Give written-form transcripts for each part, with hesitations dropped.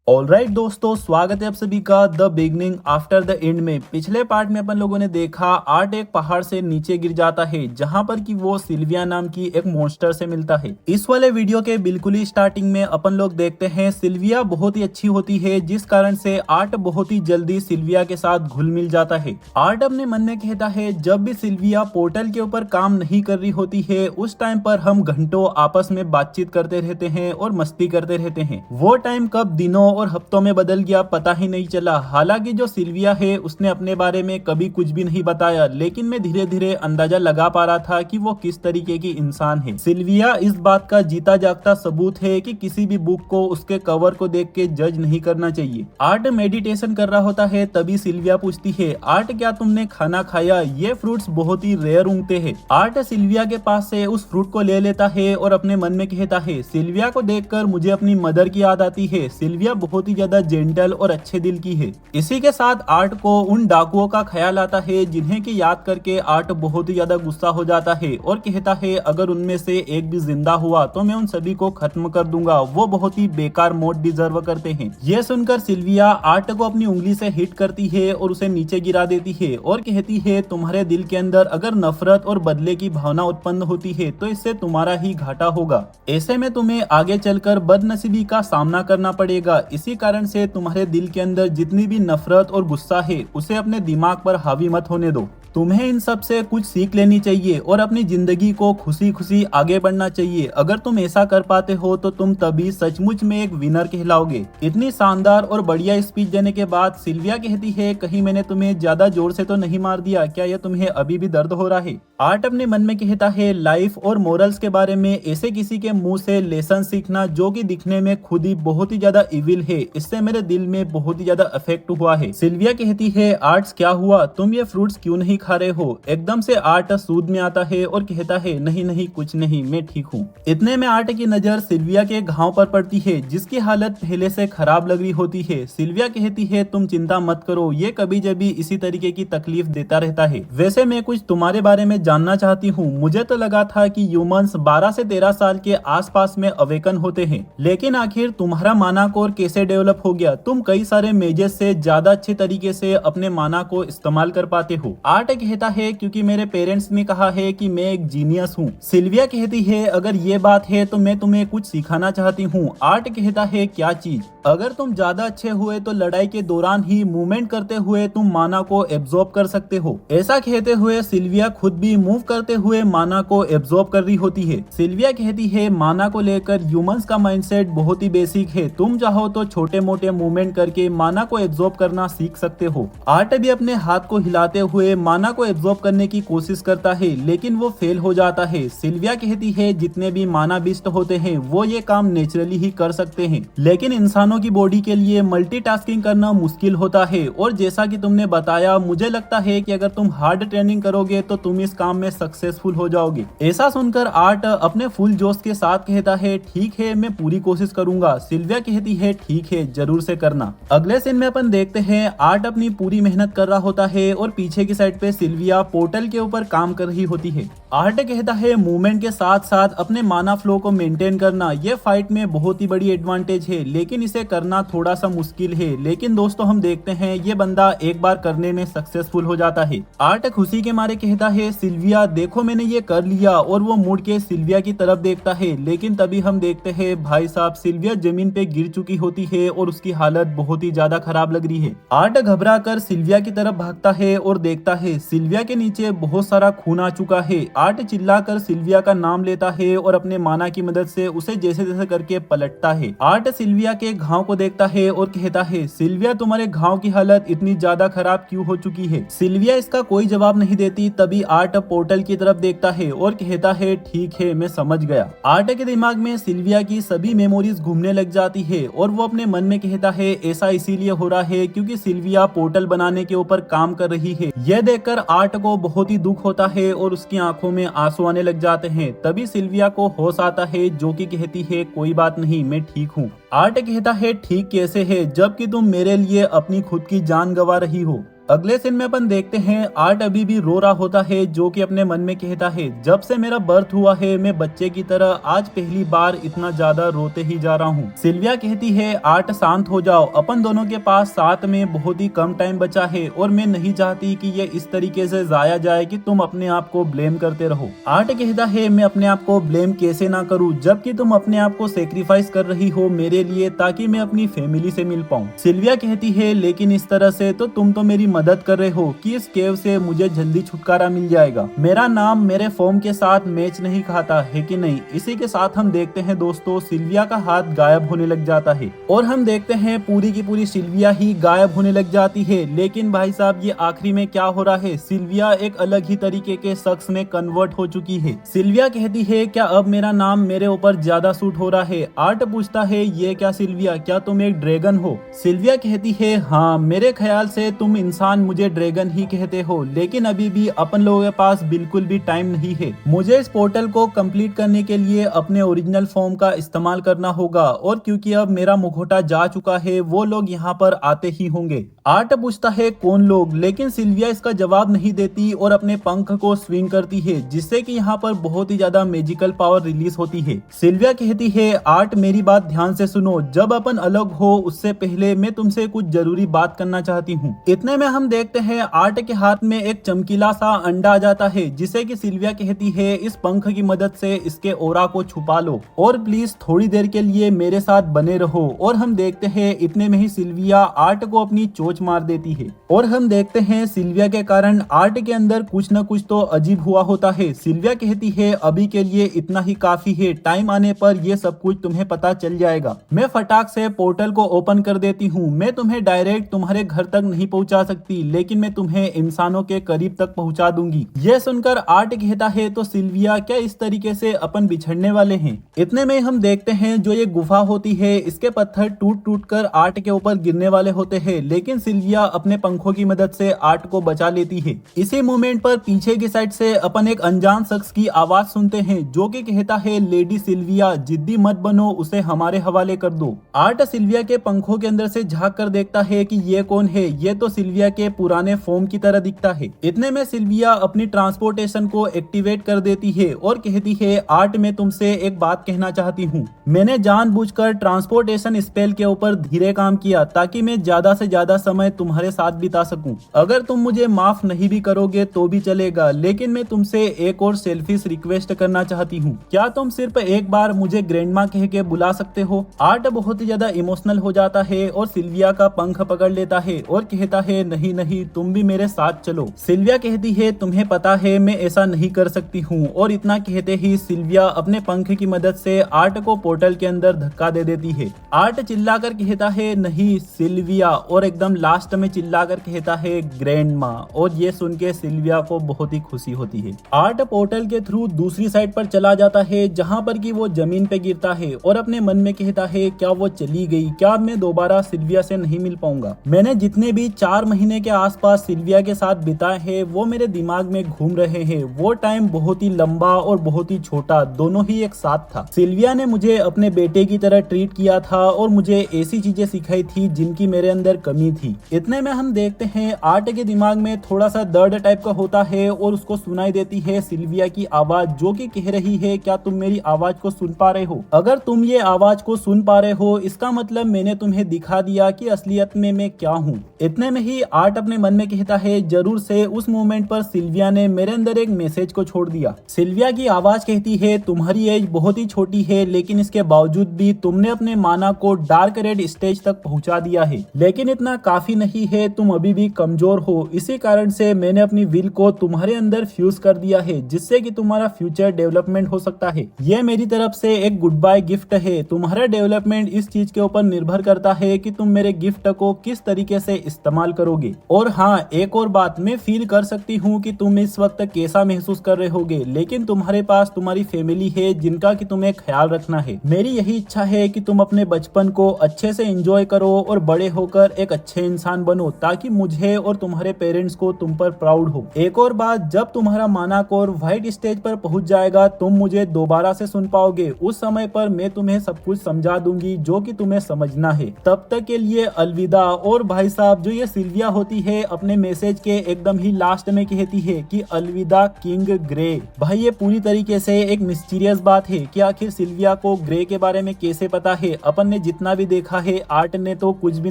Alright दोस्तों, स्वागत है आप सभी का the beginning after the end में। पिछले पार्ट में अपन लोगों ने देखा आर्ट एक पहाड़ से नीचे गिर जाता है जहां पर कि वो सिल्विया नाम की एक मॉन्स्टर से मिलता है। इस वाले वीडियो के बिल्कुल ही स्टार्टिंग में अपन लोग देखते हैं सिल्विया बहुत ही अच्छी होती है, जिस कारण से आर्ट बहुत ही जल्दी सिल्विया के साथ घुल मिल जाता है। आर्ट अपने मन में कहता है जब भी सिल्विया पोर्टल के ऊपर काम नहीं कर रही होती है उस टाइम पर हम घंटों आपस में बातचीत करते रहते हैं और मस्ती करते रहते हैं। वो टाइम कब दिनों और हफ्तों में बदल गया पता ही नहीं चला। हालांकि जो सिल्विया है उसने अपने बारे में कभी कुछ भी नहीं बताया, लेकिन मैं धीरे धीरे अंदाजा लगा पा रहा था कि वो किस तरीके की इंसान है। सिल्विया इस बात का जीता जागता सबूत है कि किसी भी बुक को उसके कवर को देख के जज नहीं करना चाहिए। आर्ट मेडिटेशन कर रहा होता है तभी सिल्विया पूछती है, आर्ट क्या तुमने खाना खाया? ये फ्रूट्स बहुत ही रेयर उगते हैं। आर्ट सिल्विया के पास से उस फ्रूट को ले लेता है और अपने मन में कहता है सिल्विया को देखकर मुझे अपनी मदर की याद आती है। सिल्विया बहुत ही ज्यादा जेंटल और अच्छे दिल की है। इसी के साथ आर्ट को उन डाकुओं का ख्याल आता है जिन्हें की याद करके आर्ट बहुत ही ज्यादा गुस्सा हो जाता है और कहता है अगर उनमें से एक भी जिंदा हुआ तो मैं उन सभी को खत्म कर दूंगा। वो बहुत ही बेकार मौत डिजर्व करते हैं। ये सुनकर सिल्विया आर्ट को अपनी उंगली से हिट करती है और उसे नीचे गिरा देती है और कहती है तुम्हारे दिल के अंदर अगर नफरत और बदले की भावना उत्पन्न होती है तो इससे तुम्हारा ही घाटा होगा। ऐसे में तुम्हें आगे चलकर बदनसीबी का सामना करना पड़ेगा। इसी कारण से तुम्हारे दिल के अंदर जितनी भी नफरत और गुस्सा है उसे अपने दिमाग पर हावी मत होने दो। तुम्हें इन सब से कुछ सीख लेनी चाहिए और अपनी जिंदगी को खुशी खुशी आगे बढ़ना चाहिए। अगर तुम ऐसा कर पाते हो तो तुम तभी सचमुच में एक विनर कहलाओगे। इतनी शानदार और बढ़िया स्पीच देने के बाद सिल्विया कहती है कहीं मैंने तुम्हें ज्यादा जोर से तो नहीं मार दिया? क्या यह तुम्हें अभी भी दर्द हो रहा है? आर्ट अपने मन में कहता है लाइफ और मोरल्स के बारे में ऐसे किसी के मुंह से लेसन सीखना जो कि दिखने में खुद ही बहुत ही ज्यादा इविल है, इससे मेरे दिल में बहुत ही ज्यादा अफेक्ट हुआ है। सिल्विया कहती है आर्ट्स क्या हुआ, तुम ये फ्रूट्स क्यों नहीं खा रहे हो? एकदम से आर्ट सूद में आता है और कहता है नहीं नहीं कुछ नहीं, मैं ठीक हूँ। इतने में आर्ट की नजर सिल्विया के घाव पर पड़ती है जिसकी हालत पहले से खराब लग रही होती है। सिल्विया कहती है तुम चिंता मत करो, ये कभी जभी इसी तरीके की तकलीफ देता रहता है। वैसे मैं कुछ तुम्हारे बारे में जानना चाहती हूँ। मुझे तो लगा था कि ह्यूमंस 12 से 13 साल के आसपास में अवेकन होते हैं, लेकिन आखिर तुम्हारा माना कोर कैसे डेवलप हो गया? तुम कई सारे मेजेस से ज्यादा अच्छे तरीके से अपने माना को इस्तेमाल कर पाते हो। आर्ट कहता है क्योंकि मेरे पेरेंट्स ने कहा है कि मैं एक जीनियस हूँ। सिल्विया कहती है अगर ये बात है तो मैं तुम्हें कुछ सिखाना चाहती हूँ। आर्ट कहता है क्या चीज? अगर तुम ज्यादा अच्छे हुए तो लड़ाई के दौरान ही मूवमेंट करते हुए तुम माना को एब्जॉर्ब कर सकते हो। ऐसा कहते हुए सिल्विया खुद भी मूव करते हुए माना को एब्जॉर्ब कर रही होती है। सिल्विया कहती है माना को लेकर ह्यूमंस का माइंडसेट बहुत ही बेसिक है, तुम चाहो तो छोटे मोटे मूवमेंट करके माना को एब्जॉर्ब करना सीख सकते हो। आर्ट भी अपने हाथ को हिलाते हुए माना को एब्जॉर्ब करने की कोशिश करता है लेकिन वो फेल हो जाता है। सिल्विया कहती है जितने भी माना बिस्ट होते हैं वो ये काम नेचुरली ही कर सकते हैं, लेकिन इंसानों की बॉडी के लिए मल्टीटास्किंग करना मुश्किल होता है। और जैसा कि तुमने बताया मुझे लगता है कि अगर तुम हार्ड ट्रेनिंग करोगे तो तुम इस काम में सक्सेसफुल हो जाओगे। ऐसा सुनकर आर्ट अपने फुल जोश के साथ कहता है ठीक है मैं पूरी कोशिश करूंगा। सिल्विया कहती है ठीक है जरूर से करना। अगले सीन में अपन देखते हैं आर्ट अपनी पूरी मेहनत कर रहा होता है और पीछे की साइड पे सिल्विया पोर्टल के ऊपर काम कर रही होती है। आर्ट कहता है मूवमेंट के साथ साथ अपने माना फ्लो को मेंटेन करना ये फाइट में बहुत ही बड़ी एडवांटेज है, लेकिन इसे करना थोड़ा सा मुश्किल है। लेकिन दोस्तों हम देखते हैं ये बंदा एक बार करने में सक्सेसफुल हो जाता है। आर्ट खुशी के मारे कहता है सिल्विया देखो मैंने ये कर लिया, और वो मुड़ के सिल्विया की तरफ देखता है। लेकिन तभी हम देखते हैं भाई साहब सिल्विया जमीन पे गिर चुकी होती है और उसकी हालत बहुत ही ज्यादा खराब लग रही है। आर्ट घबरा कर सिल्विया की तरफ भागता है और देखता है सिल्विया के नीचे बहुत सारा खून आ चुका है। आर्ट चिल्लाकर सिल्विया का नाम लेता है और अपने माना की मदद से उसे जैसे तैसे करके पलटता है। आर्ट सिल्विया के घाव को देखता है और कहता है सिल्विया तुम्हारे घाव की हालत इतनी ज्यादा खराब क्यों हो चुकी है? सिल्विया इसका कोई जवाब नहीं देती। तभी आर्ट पोर्टल की तरफ देखता है और कहता है ठीक है मैं समझ गया। आर्ट के दिमाग में सिल्विया की सभी मेमोरीज घूमने लग जाती है और वो अपने मन में कहता है ऐसा इसीलिए हो रहा है क्योंकि सिल्विया पोर्टल बनाने के ऊपर काम कर रही है। यह देखकर आर्ट को बहुत ही दुख होता है और उसकी आंखों में आंसू आने लग जाते हैं। तभी सिल्विया को होश आता है जो कि कहती है कोई बात नहीं मैं ठीक हूँ। आर्ट कहता है ठीक कैसे है जबकि तुम मेरे लिए अपनी खुद की जान गंवा रही हो? अगले सीन में अपन देखते हैं आर्ट अभी भी रो रहा होता है, जो कि अपने मन में कहता है जब से मेरा बर्थ हुआ है मैं बच्चे की तरह आज पहली बार इतना ज्यादा रोते ही जा रहा हूँ। सिल्विया कहती है आर्ट शांत हो जाओ, अपन दोनों के पास साथ में बहुत ही कम टाइम बचा है और मैं नहीं चाहती कि ये इस तरीके से जाया जाए कि तुम अपने आप को ब्लेम करते रहो। आर्ट कहता है मैं अपने आप को ब्लेम कैसे ना करूँ जबकि तुम अपने आप को सेक्रीफाइस कर रही हो मेरे लिए ताकि मैं अपनी फैमिली से मिल पाऊँ। सिल्विया कहती है लेकिन इस तरह से तो तुम तो मेरी मदद कर रहे हो कि इस केव से मुझे जल्दी छुटकारा मिल जाएगा। मेरा नाम मेरे फॉर्म के साथ मैच नहीं खाता है कि नहीं। इसी के साथ हम देखते हैं दोस्तों सिल्विया का हाथ गायब होने लग जाता है और हम देखते हैं पूरी की पूरी सिल्विया ही गायब होने लग जाती है। लेकिन भाई साहब ये आखिरी में क्या हो रहा है, सिल्विया एक अलग ही तरीके के शख्स में कन्वर्ट हो चुकी है। सिल्विया कहती है क्या अब मेरा नाम मेरे ऊपर ज्यादा सूट हो रहा है। आर्ट पूछता है ये क्या सिल्विया, क्या तुम एक ड्रैगन हो। सिल्विया कहती है हाँ मेरे ख्याल से तुम इंसान मुझे ड्रैगन ही कहते हो, लेकिन अभी भी अपन लोगों के पास बिल्कुल भी टाइम नहीं है। मुझे इस पोर्टल को कंप्लीट करने के लिए अपने ओरिजिनल फॉर्म का इस्तेमाल करना होगा और क्योंकि अब मेरा मुखौटा जा चुका है वो लोग यहाँ पर आते ही होंगे। आर्ट पूछता है कौन लोग, लेकिन सिल्विया इसका जवाब नहीं देती और अपने पंख को स्विंग करती है जिससे कि यहाँ पर बहुत ही ज्यादा मैजिकल पावर रिलीज होती है। सिल्विया कहती है आर्ट मेरी बात ध्यान से सुनो, जब अपन अलग हो उससे पहले मैं तुमसे कुछ जरूरी बात करना चाहती हूँ। इतने में हम देखते हैं आर्ट के हाथ में एक चमकीला सा अंडा आ जाता है जिसे कि सिल्विया कहती है इस पंख की मदद से इसके ओरा को छुपा लो और प्लीज थोड़ी देर के लिए मेरे साथ बने रहो। और हम देखते हैं इतने में ही सिल्विया आर्ट को अपनी चोंच मार देती है और हम देखते हैं सिल्विया के कारण आर्ट के अंदर कुछ न कुछ तो अजीब हुआ होता है। सिल्विया कहती है अभी के लिए इतना ही काफी है, टाइम आने पर ये सब कुछ तुम्हें पता चल जाएगा। मैं फटाक से पोर्टल को ओपन कर देती हूँ। मैं तुम्हें डायरेक्ट तुम्हारे घर तक नहीं पहुँचा सकती लेकिन मैं तुम्हें इंसानों के करीब तक पहुँचा दूंगी। यह सुनकर आर्ट कहता है तो सिल्विया क्या इस तरीके से अपन बिछड़ने वाले हैं। इतने में हम देखते हैं जो ये गुफा होती है इसके पत्थर टूट टूट कर आर्ट के ऊपर गिरने वाले होते हैं, लेकिन सिल्विया अपने पंखों की मदद से आर्ट को बचा लेती है। इसी मोमेंट पर पीछे की साइड से अपन एक अनजान शख्स की आवाज सुनते हैं जो कि कहता है लेडी सिल्विया जिद्दी मत बनो, उसे हमारे हवाले कर दो। आर्ट सिल्विया के पंखों के अंदर से झांक कर देखता है कि ये कौन है। ये तो सिल्विया के पुराने फॉर्म की तरह दिखता है। इतने में सिल्विया अपनी ट्रांसपोर्टेशन को एक्टिवेट कर देती है और कहती है आर्ट मैं तुमसे एक बात कहना चाहती हूँ। मैंने जानबूझकर ट्रांसपोर्टेशन स्पेल के ऊपर धीरे काम किया ताकि मैं ज्यादा से ज्यादा समय तुम्हारे साथ बिता सकूं। अगर तुम मुझे माफ नहीं भी करोगे तो भी चलेगा, लेकिन मैं तुमसे एक और सेल्फिश रिक्वेस्ट करना चाहती हूँ। क्या तुम सिर्फ एक बार मुझे ग्रैंडमा कह के बुला सकते हो। आर्ट बहुत ही ज्यादा इमोशनल हो जाता है और सिल्विया का पंख पकड़ लेता है और कहता है नहीं नहीं तुम भी मेरे साथ चलो। सिल्विया कहती है तुम्हें पता है मैं ऐसा नहीं कर सकती हूँ और इतना कहते ही सिल्विया अपने पंख की मदद से आर्ट को पोर्टल के अंदर धक्का दे देती है। आर्ट चिल्लाकर कहता है नहीं सिल्विया और एकदम लास्ट में चिल्लाकर कहता है ग्रैंडमा और ये सुन के सिल्विया को बहुत ही खुशी होती है। आर्ट पोर्टल के थ्रू दूसरी साइड पर चला जाता है जहाँ पर कि वो जमीन पे गिरता है और अपने मन में कहता है क्या वो चली गई, क्या मैं दोबारा सिल्विया से नहीं मिल पाऊंगा। मैंने जितने भी 4 महीने के आसपास सिल्विया के साथ बिताए हैं वो मेरे दिमाग में घूम रहे हैं। वो टाइम बहुत ही लंबा और बहुत ही छोटा दोनों ही एक साथ था। सिल्विया ने मुझे अपने बेटे की तरह ट्रीट किया था और मुझे ऐसी चीजें सिखाई थी जिनकी मेरे अंदर कमी थी। इतने में हम देखते हैं आर्ट के दिमाग में थोड़ा सा दर्द टाइप का होता है और उसको सुनाई देती है सिल्विया की आवाज जो कि कह रही है क्या तुम मेरी आवाज को सुन पा रहे हो। अगर तुम ये आवाज को सुन पा रहे हो इसका मतलब मैंने तुम्हें दिखा दिया कि असलियत में मैं क्या हूँ। इतने में ही आर्ट अपने मन में कहता है जरूर से उस मोमेंट पर सिल्विया ने मेरे अंदर एक मैसेज को छोड़ दिया। सिल्विया की आवाज कहती है तुम्हारी एज बहुत ही छोटी है लेकिन इसके बावजूद भी तुमने अपने माना को डार्क रेड स्टेज तक पहुंचा दिया है, लेकिन इतना काफी नहीं है, तुम अभी भी कमजोर हो। इसी कारण से मैंने अपनी विल को तुम्हारे अंदर फ्यूज कर दिया है जिससे कि तुम्हारा फ्यूचर डेवलपमेंट हो सकता है। यह मेरी तरफ से एक गुड बाय गिफ्ट है। तुम्हारा डेवलपमेंट इस चीज के ऊपर निर्भर करता है कि तुम मेरे गिफ्ट को किस तरीके से इस्तेमाल करोगे। और हाँ एक और बात, मैं फील कर सकती हूँ कि तुम इस वक्त कैसा महसूस कर रहे होगे, लेकिन तुम्हारे पास तुम्हारी फैमिली है जिनका कि तुम्हें ख्याल रखना है। मेरी यही इच्छा है कि तुम अपने बचपन को अच्छे से एंजॉय करो और बड़े होकर एक अच्छे इंसान बनो ताकि मुझे और तुम्हारे पेरेंट्स को तुम पर प्राउड हो। एक और बात, जब तुम्हारा माना कोर व्हाइट स्टेज पर पहुंच जाएगा तुम मुझे दोबारा से सुन पाओगे। उस समय पर मैं तुम्हें सब कुछ समझा दूंगी जो कि तुम्हें समझना है। तब तक के लिए अलविदा। और भाई साहब, जो ये सिल्विया होती है अपने मैसेज के एकदम ही लास्ट में कहती है कि अलविदा किंग ग्रे। भाई ये पूरी तरीके से एक मिस्टीरियस बात है कि आखिर सिल्विया को ग्रे के बारे में कैसे पता है। अपन ने जितना भी देखा है आर्ट ने तो कुछ भी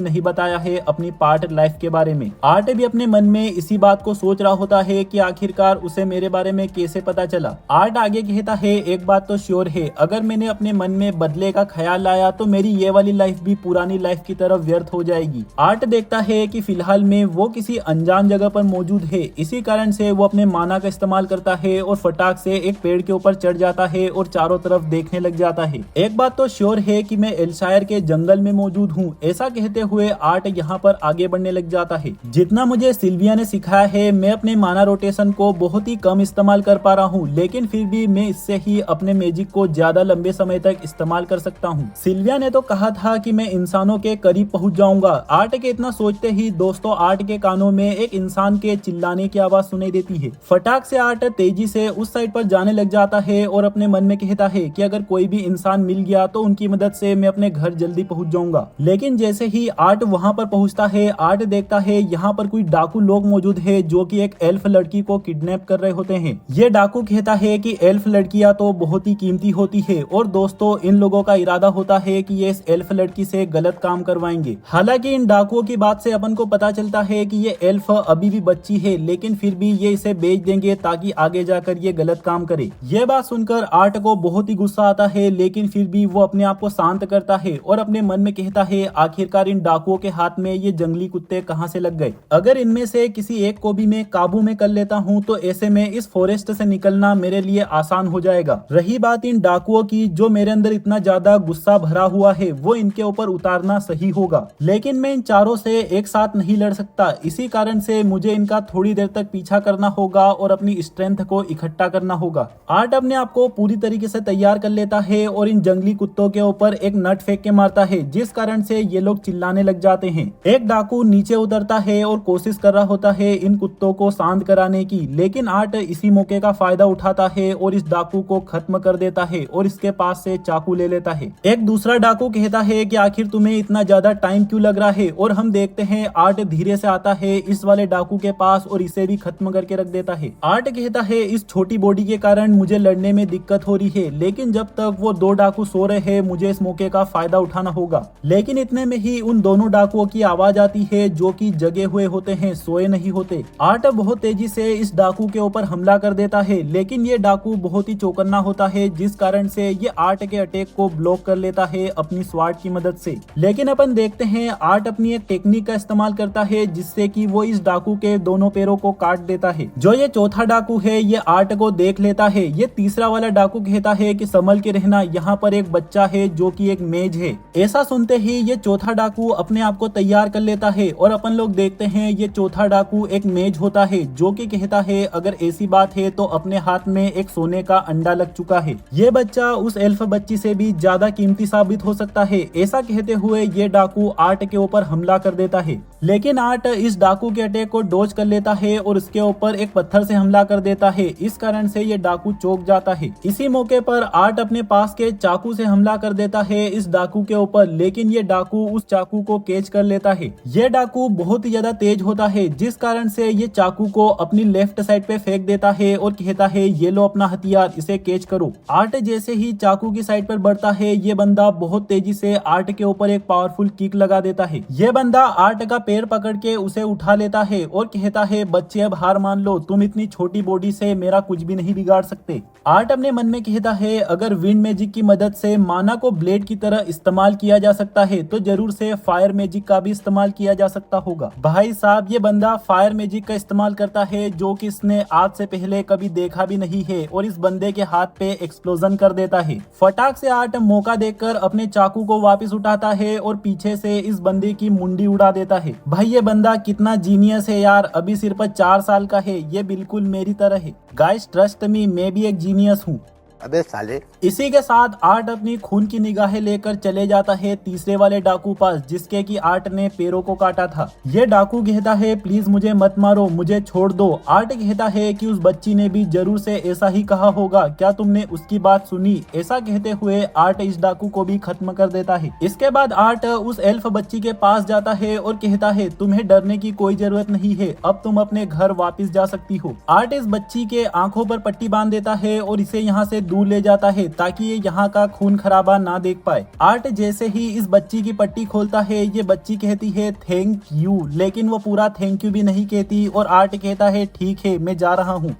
नहीं बताया है अपनी पार्ट लाइफ के बारे में। आर्ट भी अपने मन में इसी बात को सोच रहा होता है कि आखिरकार उसे मेरे बारे में कैसे पता चला। आर्ट आगे कहता है एक बात तो श्योर है, अगर मैंने अपने मन में बदले का ख्याल लाया तो मेरी ये वाली लाइफ भी पुरानी लाइफ की तरफ व्यर्थ हो जाएगी। आर्ट देखता है कि फिलहाल में वो किसी अनजान जगह पर मौजूद है, इसी कारण से वो अपने माना का इस्तेमाल करता है और फटाक से एक पेड़ के ऊपर चढ़ जाता है और चारों तरफ देखने लग जाता है। एक बात तो श्योर है कि मैं एल्शायर के जंगल में मौजूद हूँ। ऐसा कहते हुए आर्ट यहाँ पर आगे बढ़ने लग जाता है। जितना मुझे सिल्विया ने सिखाया है मैं अपने माना रोटेशन को बहुत ही कम इस्तेमाल कर पा रहा हूँ, लेकिन फिर भी मैं इससे ही अपने मैजिक को ज्यादा लंबे समय तक इस्तेमाल कर सकता हूँ। सिल्विया ने तो कहा था कि मैं इंसानों के करीब पहुंच जाऊंगा। आर्ट के इतना सोचते ही दोस्तों आर्ट के कानों में एक इंसान के चिल्लाने की आवाज सुनाई देती है। फटाक से आर्ट तेजी से उस साइड पर जाने लग जाता है और अपने मन में कहता है कि अगर कोई भी इंसान मिल गया तो उनकी मदद से मैं अपने घर जल्दी पहुंच जाऊंगा। लेकिन जैसे ही आर्ट वहां पर पहुंचता है आर्ट देखता है यहाँ पर कोई डाकू लोग मौजूद है जो कि एक एल्फ लड़की को किडनैप कर रहे होते हैं। ये डाकू कहता है कि एल्फ लड़कियां तो बहुत ही कीमती होती है और दोस्तों इन लोगों का इरादा होता है कि ये इस एल्फ लड़की से गलत काम करवाएंगे। हालांकि इन डाकुओं की बात से अपन को पता चलता है कि ये एल्फ अभी भी बच्ची है, लेकिन फिर भी ये इसे बेच देंगे ताकि आगे जाकर ये गलत काम करे। ये बात सुनकर आर्ट को बहुत ही गुस्सा आता है, लेकिन फिर भी वो अपने आप को शांत करता है और अपने मन में कहता है आखिरकार इन डाकुओं के हाथ में ये जंगली कुत्ते कहाँ से लग गए। अगर इनमें से किसी एक को भी मैं काबू में कर लेता हूँ तो ऐसे में इस फॉरेस्ट से निकलना मेरे लिए आसान हो जाएगा। रही बात इन डाकुओं की, जो मेरे अंदर इतना ज्यादा गुस्सा भरा हुआ है वो इनके ऊपर उतारना सही होगा, लेकिन मैं इन चारों से एक साथ नहीं लड़ सकता। इसी कारण से मुझे इनका थोड़ी देर तक पीछा करना होगा और अपनी स्ट्रेंथ को इकट्ठा करना होगा। आर्ट अपने आप को पूरी तरीके से तैयार कर लेता है और इन जंगली कुत्तों के ऊपर एक नट फेंक के मारता है, जिस कारण से ये लोग चिल्लाने लग जाते हैं। एक डाकू नीचे उतरता है और कोशिश कर रहा होता है इन कुत्तों को शांत कराने की, लेकिन आर्ट इसी मौके का फायदा उठाता है और इस डाकू को खत्म कर देता है और इसके पास से चाकू ले लेता है। एक दूसरा डाकू कहता है कि आखिर तुम्हें इतना ज्यादा टाइम क्यों लग रहा है, और हम देखते हैं आर्ट धीरे से आता है इस वाले डाकू के पास और इसे भी खत्म करके रख देता है। आर्ट कहता है इस छोटी बॉडी के कारण मुझे लड़ने में दिक्कत हो रही है, लेकिन जब तक वो दो डाकू सो रहे हैं मुझे इस मौके का फायदा उठाना होगा। लेकिन इतने में ही उन दोनों डाकुओं की आवाज आती है जो कि जगे हुए होते हैं, सोए नहीं होते। आर्ट बहुत तेजी से इस डाकू के ऊपर हमला कर देता है, लेकिन ये डाकू बहुत ही चौकन्ना होता है, जिस कारण से ये आर्ट के अटैक को ब्लॉक कर लेता है अपनी स्वार्ड की मदद से। लेकिन अपन देखते हैं आर्ट अपनी एक टेक्निक का इस्तेमाल करता है जिससे कि वो इस डाकू के दोनों पैरों को काट देता है। जो ये चौथा डाकू है ये आर्ट को देख लेता है। ये तीसरा वाला डाकू कहता है कि संभल के रहना, यहाँ पर एक बच्चा है जो कि एक मेज है। ऐसा सुनते ही ये चौथा डाकू अपने आप को तैयार कर लेता है और अपन लोग देखते हैं ये चौथा डाकू एक मेज होता है जो कि कहता है अगर ऐसी बात है तो अपने हाथ में एक सोने का अंडा लग चुका है, ये बच्चा उस एल्फ बच्ची से भी ज्यादा कीमती साबित हो सकता है। ऐसा कहते हुए ये डाकू आर्ट के ऊपर हमला कर देता है, लेकिन आर्ट इस डाकू के अटैक को डॉज कर लेता है और उसके ऊपर एक पत्थर से हमला कर देता है। इस कारण से ये डाकू चौंक जाता है। इसी मौके पर आर्ट अपने पास के चाकू से हमला कर देता है इस डाकू के ऊपर, लेकिन ये डाकू उस चाकू को कैच कर लेता है। ये डाकू बहुत ही ज्यादा तेज होता है, जिस कारण से ये चाकू को अपनी लेफ्ट साइड पे फेंक देता है और कहता है ये लो अपना हथियार, इसे कैच करो। आर्ट जैसे ही चाकू की साइड पर बढ़ता है ये बंदा बहुत तेजी से आर्ट के ऊपर एक पावरफुल किक लगा देता है। ये बंदा आर्ट का पैर पकड़ के उसे उठा लेता है और कहता है बच्चे अब हार मान लो, तुम इतनी छोटी बॉडी से मेरा कुछ भी नहीं बिगाड़ सकते। आर्ट अपने मन में कहता है अगर विंड मैजिक की मदद से माना को ब्लेड की तरह इस्तेमाल किया जा सकता है तो जरूर से फायर मैजिक का भी इस्तेमाल किया जा सकता होगा। भाई साहब ये बंदा फायर मैजिक का इस्तेमाल करता है जो कि इसने आज से पहले कभी देखा भी नहीं है और इस बंदे के हाथ पे एक्सप्लोजन कर देता है। फटाक से आर्ट मौका देखकर अपने चाकू को वापस उठाता है और पीछे से इस बंदे की मुंडी उड़ा देता है। भाई ये बंदा कितना जीनियस है यार, अभी सिर्फ 4 साल का है, ये बिल्कुल मेरी तरह है। गाइस ट्रस्ट मी, मैं भी एक जीनियस हूँ। अबे साले। इसी के साथ आर्ट अपनी खून की निगाहें लेकर चले जाता है तीसरे वाले डाकू पास, जिसके कि आर्ट ने पैरों को काटा था। ये डाकू कहता है प्लीज मुझे मत मारो, मुझे छोड़ दो। आर्ट कहता है कि उस बच्ची ने भी जरूर से ऐसा ही कहा होगा, क्या तुमने उसकी बात सुनी? ऐसा कहते हुए आर्ट इस डाकू को भी खत्म कर देता है। इसके बाद आर्ट उस एल्फ बच्ची के पास जाता है और कहता है तुम्हें डरने की कोई जरूरत नहीं है, अब तुम अपने घर वापस जा सकती हो। आर्ट इस बच्ची के आंखों पर पट्टी बांध देता है और इसे यहाँ से दूर ले जाता है ताकि ये यहाँ का खून खराबा ना देख पाए। आर्ट जैसे ही इस बच्ची की पट्टी खोलता है, ये बच्ची कहती है थैंक यू, लेकिन वो पूरा थैंक यू भी नहीं कहती और आर्ट कहता है ठीक है मैं जा रहा हूँ।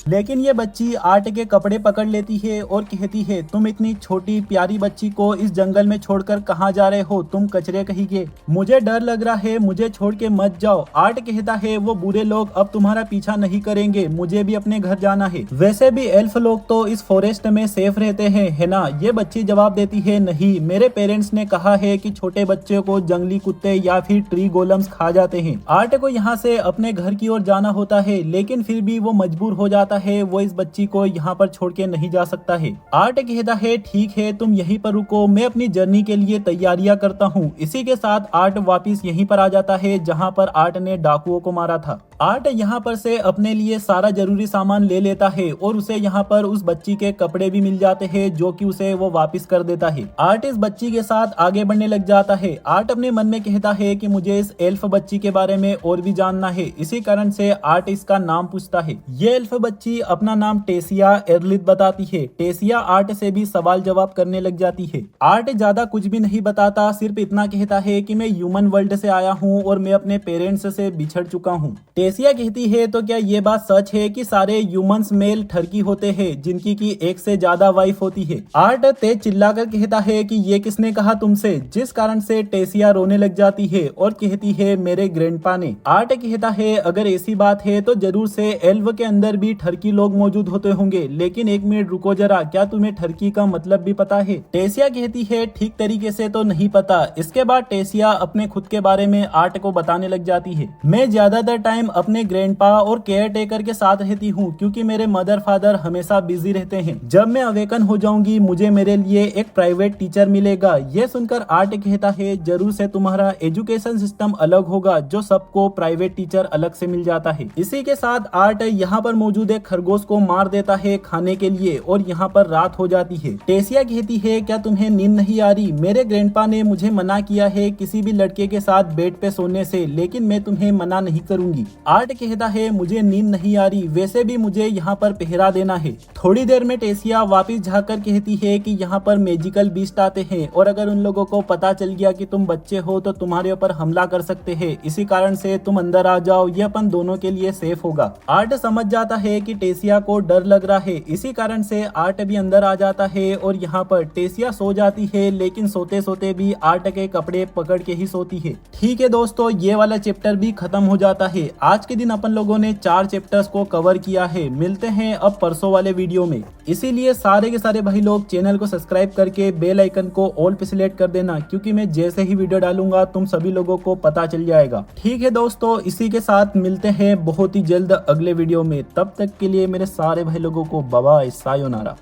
लेकिन ये बच्ची आर्ट के कपड़े पकड़ लेती है और कहती है तुम इतनी छोटी प्यारी बच्ची को इस जंगल में छोड़कर कहाँ जा रहे हो, तुम कचरे कहीं, मुझे डर लग रहा है, मुझे छोड़ के मत जाओ। आर्ट कहता है वो बुरे लोग अब तुम्हारा पीछा नहीं करेंगे, मुझे भी अपने घर जाना है। वैसे भी एल्फ लोग तो इस फॉरेस्ट में सेफ रहते हैं, है ना? ये बच्ची जवाब देती है नहीं, मेरे पेरेंट्स ने कहा है कि छोटे बच्चे को जंगली कुत्ते या फिर ट्री गोलम्स खा जाते हैं। आर्ट को यहाँ से अपने घर की ओर जाना होता है, लेकिन फिर भी वो मजबूर हो जाता है, वो इस बच्ची को यहाँ पर छोड़ के नहीं जा सकता है। आर्ट कहता है ठीक है तुम यहीं पर रुको, मैं अपनी जर्नी के लिए तैयारियां करता हूँ। इसी के साथ आर्ट वापस यहीं पर आ जाता है जहाँ पर आर्ट ने डाकुओं को मारा था। आर्ट यहाँ पर से अपने लिए सारा जरूरी सामान ले लेता है और उसे यहाँ पर उस बच्ची के कपड़े भी मिल जाते हैं जो कि उसे वो वापस कर देता है। आर्ट इस बच्ची के साथ आगे बढ़ने लग जाता है। आर्ट अपने मन में कहता है कि मुझे इस एल्फ बच्ची के बारे में और भी जानना है, इसी कारण से आर्ट इसका नाम पूछता है। ये एल्फ बच्ची अपना नाम टेसिया एरलिथ बताती है। टेसिया आर्ट से भी सवाल जवाब करने लग जाती है। आर्ट ज्यादा कुछ भी नहीं बताता, सिर्फ इतना कहता है कि मैं ह्यूमन वर्ल्ड से आया हूँ और मैं अपने पेरेंट्स से बिछड़ चुका हूँ। टेसिया कहती है तो क्या ये बात सच है कि सारे ह्यूमंस मेल ठरकी होते हैं जिनकी की एक से ज्यादा वाइफ होती है? आर्ट तेज चिल्लाकर कहता है कि ये किसने कहा तुमसे, जिस कारण से टेसिया रोने लग जाती है और कहती है मेरे ग्रैंडपा ने। आर्ट कहता है अगर ऐसी बात है तो जरूर से एल्व के अंदर भी ठरकी लोग मौजूद होते होंगे, लेकिन एक मिनट रुको जरा, क्या तुम्हें ठरकी का मतलब भी पता है? टेसिया कहती है ठीक तरीके से तो नहीं पता। इसके बाद टेसिया अपने खुद के बारे में आर्ट को बताने लग जाती है। मैं ज्यादातर टाइम अपने ग्रैंडपा और केयर टेकर के साथ रहती हूँ क्योंकि मेरे मदर फादर हमेशा बिजी रहते हैं। जब मैं अवेकन हो जाऊंगी मुझे मेरे लिए एक प्राइवेट टीचर मिलेगा। ये सुनकर आर्ट कहता है जरूर से तुम्हारा एजुकेशन सिस्टम अलग होगा जो सबको प्राइवेट टीचर अलग से मिल जाता है। इसी के साथ आर्ट यहाँ पर मौजूद एक खरगोश को मार देता है खाने के लिए और यहाँ पर रात हो जाती है। टेसिया कहती है क्या तुम्हें नींद नहीं आ रही? मेरे ग्रैंडपा ने मुझे मना किया है किसी भी लड़के के साथ बेड पे सोने से, लेकिन मैं तुम्हें मना नहीं करूंगी। आर्ट कहता है मुझे नींद नहीं आ रही, वैसे भी मुझे यहाँ पर पहरा देना है। थोड़ी देर में टेसिया वापस झाँककर कहती है कि यहाँ पर मैजिकल बीस्ट आते हैं और अगर उन लोगों को पता चल गया कि तुम बच्चे हो तो तुम्हारे ऊपर हमला कर सकते हैं, इसी कारण से तुम अंदर आ जाओ, ये अपन दोनों के लिए सेफ होगा। आर्ट समझ जाता है कि टेसिया को डर लग रहा है, इसी कारण से आर्ट भी अंदर आ जाता है और यहाँ पर टेसिया सो जाती है, लेकिन सोते सोते भी आर्ट के कपड़े पकड़ के ही सोती है। ठीक है दोस्तों, ये वाला चैप्टर भी खत्म हो जाता है। आज के दिन अपन लोगों ने 4 चैप्टर्स को कवर किया है। मिलते हैं अब परसों वाले वीडियो में, इसीलिए सारे के सारे भाई लोग चैनल को सब्सक्राइब करके बेल आइकन को ऑल पे सिलेक्ट कर देना, क्योंकि मैं जैसे ही वीडियो डालूंगा तुम सभी लोगों को पता चल जाएगा। ठीक है दोस्तों, इसी के साथ मिलते हैं बहुत ही जल्द अगले वीडियो में। तब तक के लिए मेरे सारे भाई लोगों को बाय बाय, सायोनारा।